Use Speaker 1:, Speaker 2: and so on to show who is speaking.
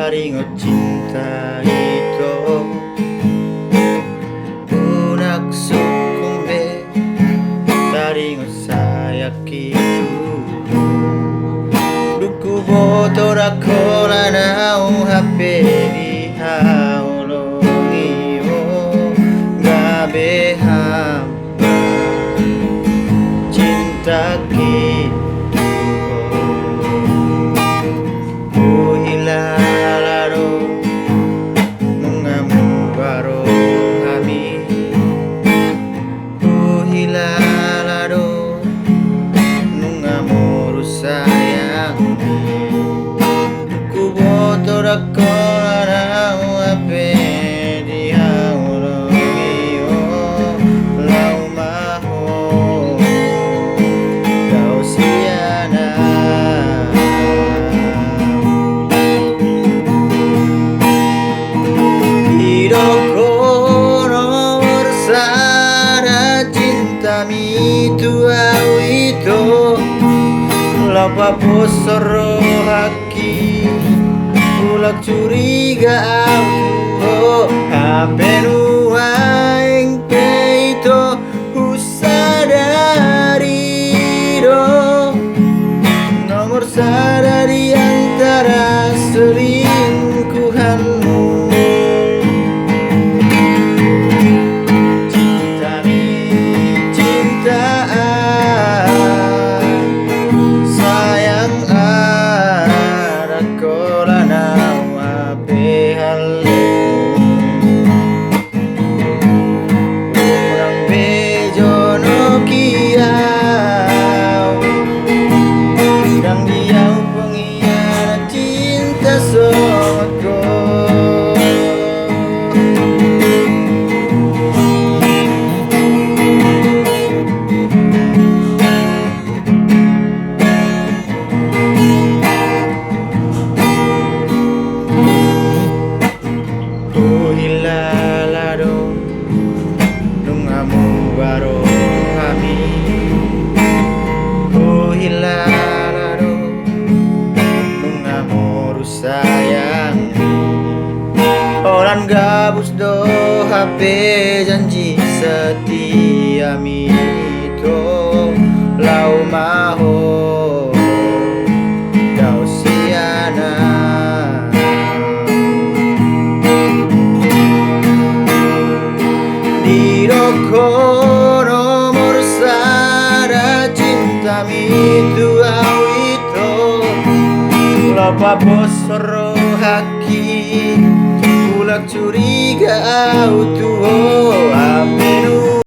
Speaker 1: Teringat cinta itu Unak sukumbe Teringat saya kitu Duku botora kola nau hape di haulongi o Gabe hamba cinta kitu sayang ku botor ako na uape di haulongi o lau maho kau siana hidupku nomor sada cinta mi tua itu Lapa posoro haki Ulak curiga aku Hape nua yang peito Usadari do Nomor sada di antara selingkuhanmu Baro kami hilalaro mengamor sayang orang gabus do HP janji setia mito lau maho kau siana di roko itu awito Lapa posoro haki Ulak curiga autuho Apenu